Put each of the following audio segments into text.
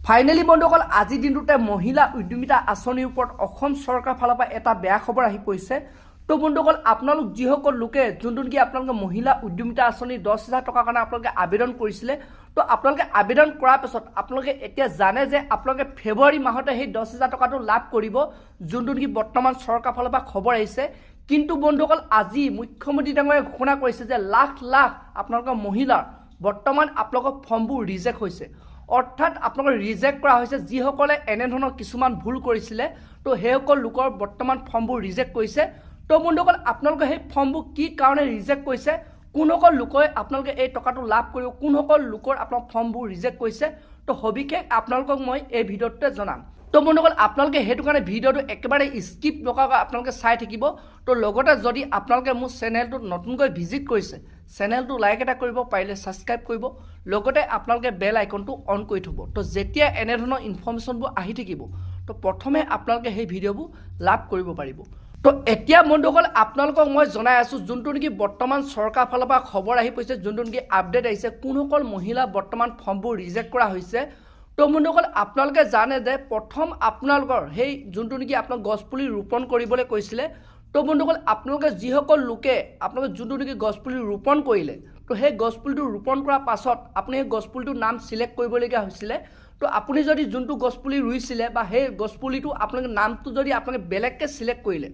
Finally বন্ধুসকল আজি দিনটোতে মহিলা উদ্যমিতা আঁচনিৰ ওপৰত অসম চৰকাৰ ফালৰ পৰা এটা বেয়া খবৰ আহি পৰিছে। তো বন্ধুসকল আপোনালোক যিসকল লোকে যোনটো কি আপোনালোকে মহিলা উদ্যমিতা আঁচনি 10,000 টকাৰ কাৰণে আপোনালোকে আবেদন কৰিছিলে, তো আপোনালোকে আবেদন কৰাৰ পিছত আপোনালোকে এতিয়া জানে যে আপোনালোকে ফেব্ৰুৱাৰী মাহতে সেই 10,000 টকাটো লাভ কৰিব, যোনটো কি বৰ্তমান চৰকাৰ ফালৰ পৰা খবৰ আহিছে। কিন্তু বন্ধুসকল আজি মুখ্যমন্ত্ৰী ডাঙৰীয়াই ঘোষণা কৰিছে যে লাখ লাখ আপোনালোকৰ মহিলাৰ বৰ্তমান আপোনালোকৰ ফৰ্মবোৰ ৰিজেক্ট হৈছে। অৰ্থাৎ আপোনালোকৰ ৰিজেক্ট কৰা হৈছে যিসকলে এনেধৰণৰ কিছুমান ভুল কৰিছিলে, তো সেইসকল লোকৰ বৰ্তমান ফৰ্মবোৰ ৰিজেক্ট কৰিছে। তো বন্ধুসকল আপোনালোকে সেই ফৰ্মবোৰ কি কাৰণে ৰিজেক্ট কৰিছে, কোনসকল লোকে আপোনালোকে এই টকাটো লাভ কৰিব, কোনসকল লোকৰ আপোনালোকৰ ফৰ্মবোৰ ৰিজেক্ট কৰিছে, তো সবিশেষ আপোনালোকক মই এই ভিডিঅ'টোতে জনাম। তো বন্ধুসকল আপোনালোকে সেইটো কাৰণে ভিডিঅ'টো একেবাৰে স্কিপ নকৰাকৈ আপোনালোকে চাই থাকিব। তো লগতে যদি আপোনালোকে মোৰ চেনেলটোত নতুনকৈ ভিজিট কৰিছে, চেনেলটো লাইক এটা কৰিব, পাৰিলে ছাবস্ক্ৰাইব কৰিব, লগতে আপোনালোকে বেল আইকনটো অন কৰি থ'ব। তো যেতিয়া এনেধৰণৰ ইনফৰ্মেশ্যনবোৰ আহি থাকিব, তো প্ৰথমে আপোনালোকে সেই ভিডিঅ'বোৰ লাভ কৰিব পাৰিব। তো এতিয়া বন্ধুসকল আপোনালোকক মই জনাই আছোঁ যোনটো নেকি বৰ্তমান চৰকাৰ ফালৰ পৰা খবৰ আহি পৰিছে, যোনটো নেকি আপডেট আহিছে কোনসকল মহিলা বৰ্তমান ফৰ্মবোৰ ৰিজেক্ট কৰা হৈছে। তো বন্ধুসকল আপোনালোকে জানে যে প্ৰথম আপোনালোকৰ সেই যোনটো নেকি আপোনাক গছপুলি ৰোপণ কৰিবলৈ কৈছিলে, তো বন্ধুসকল আপোনালোকে যিসকল লোকে আপোনালোকে যোনটো নেকি গছপুলি ৰোপণ কৰিলে, তো সেই গছপুলিটো ৰোপণ কৰাৰ পাছত আপুনি সেই গছপুলিটোৰ নাম চিলেক্ট কৰিবলগীয়া হৈছিলে। তো আপুনি যদি যোনটো গছপুলি ৰুইছিলে বা সেই গছপুলিটো আপোনালোকে নামটো যদি আপোনালোকে বেলেগকৈ চিলেক্ট কৰিলে,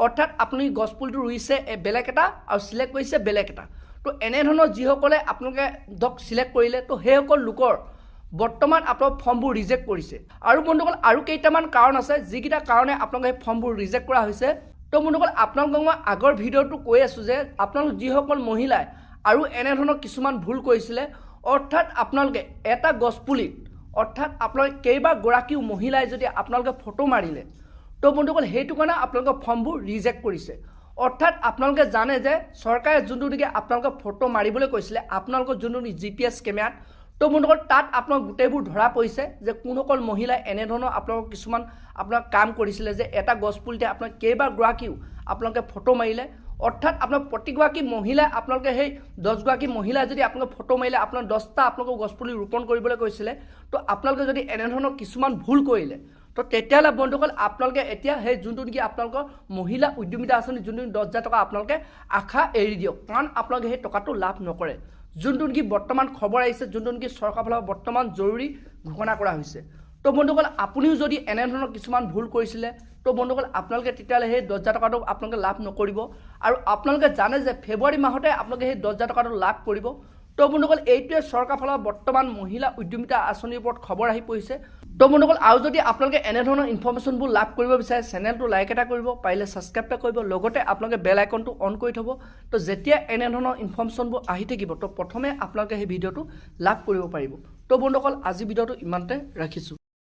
অৰ্থাৎ আপুনি গছপুলিটো ৰুইছে বেলেগ এটা আৰু চিলেক্ট কৰিছে বেলেগ এটা, তো এনেধৰণৰ যিসকলে আপোনালোকে চিলেক্ট কৰিলে, তো সেইসকল লোকৰ বৰ্তমান আপোনালোকৰ ফৰ্মবোৰ ৰিজেক্ট কৰিছে। আৰু বন্ধুসকল আৰু কেইটামান কাৰণ আছে যিকেইটা কাৰণে আপোনালোকে সেই ফৰ্মবোৰ ৰিজেক্ট কৰা হৈছে। তো বন্ধুসকল আপোনালোকক মই আগৰ ভিডিঅ'টো কৈ আছোঁ যে আপোনালোক যিসকল মহিলাই আৰু এনেধৰণৰ কিছুমান ভুল কৰিছিলে, অৰ্থাৎ আপোনালোকে এটা গছপুলিত অৰ্থাৎ আপোনালোকে কেইবাগৰাকীও মহিলাই যদি আপোনালোকে ফটো মাৰিলে, তো বন্ধুসকল সেইটো কাৰণে আপোনালোকৰ ফৰ্মবোৰ ৰিজেক্ট কৰিছে। অৰ্থাৎ আপোনালোকে জানে যে চৰকাৰে যোনটো নেকি আপোনালোকক ফটো মাৰিবলৈ কৈছিলে আপোনালোকৰ যোনটো GPS কেমেৰাত, তো বন্ধুসকল তাত আপোনাক গোটেইবোৰ ধৰা পৰিছে যে কোনসকল মহিলাই এনেধৰণৰ আপোনালোকক কিছুমান আপোনাক কাম কৰিছিলে, যে এটা গছপুলিতে আপোনাক কেইবাগৰাকীও আপোনালোকে ফটো মাৰিলে। অৰ্থাৎ আপোনাক প্ৰতিগৰাকী মহিলাই আপোনালোকে সেই 10গৰাকী মহিলাই যদি আপোনালোকে ফটো মাৰিলে, আপোনাৰ 10টা আপোনালোকক গছপুলি ৰোপণ কৰিবলৈ কৈছিলে, তো আপোনালোকে যদি এনেধৰণৰ কিছুমান ভুল কৰিলে, তো তেতিয়াহ'লে বন্ধুসকল আপোনালোকে এতিয়া সেই যোনটো নেকি আপোনালোকৰ মহিলা উদ্যমিতা আঁচনি যোনটো 10,000 টকা আপোনালোকে আশা এৰি দিয়ক, কাৰণ আপোনালোকে সেই টকাটো লাভ নকৰে। যোনটো নেকি বৰ্তমান খবৰ আহিছে, যোনটো নেকি চৰকাৰ ফালৰ বৰ্তমান জৰুৰী ঘোষণা কৰা হৈছে। তো বন্ধুসকল আপুনিও যদি এনেধৰণৰ কিছুমান ভুল কৰিছিলে, তো বন্ধুসকল আপোনালোকে তেতিয়াহ'লে সেই 10,000 টকাটো আপোনালোকে লাভ নকৰিব। আৰু আপোনালোকে জানে যে ফেব্ৰুৱাৰী মাহতে আপোনালোকে সেই 10,000 টকাটো লাভ কৰিব। তো বন্ধুসকল এইটোৱে চৰকাৰ ফালৰ বৰ্তমান মহিলা উদ্যমিতা আঁচনিৰ ওপৰত খবৰ আহি পৰিছে। তো বন্ধুসকল আৰু যদি আপোনালোকে এনেধৰণৰ ইনফৰ্মেশ্যনবোৰ লাভ কৰিব বিচাৰে, চেনেলটো লাইক এটা কৰিব, পাৰিলে ছাবস্ক্ৰাইব এটা কৰিব, লগতে আপোনালোকে বেল আইকনটো অন কৰি থ'ব। তো যেতিয়া এনেধৰণৰ ইনফৰ্মেশ্যনবোৰ আহি থাকিব, তো প্ৰথমে আপোনালোকে সেই ভিডিঅ'টো লাভ কৰিব পাৰিব। তো বন্ধুসকল আজি ভিডিঅ'টো ইমানতে ৰাখিছোঁ।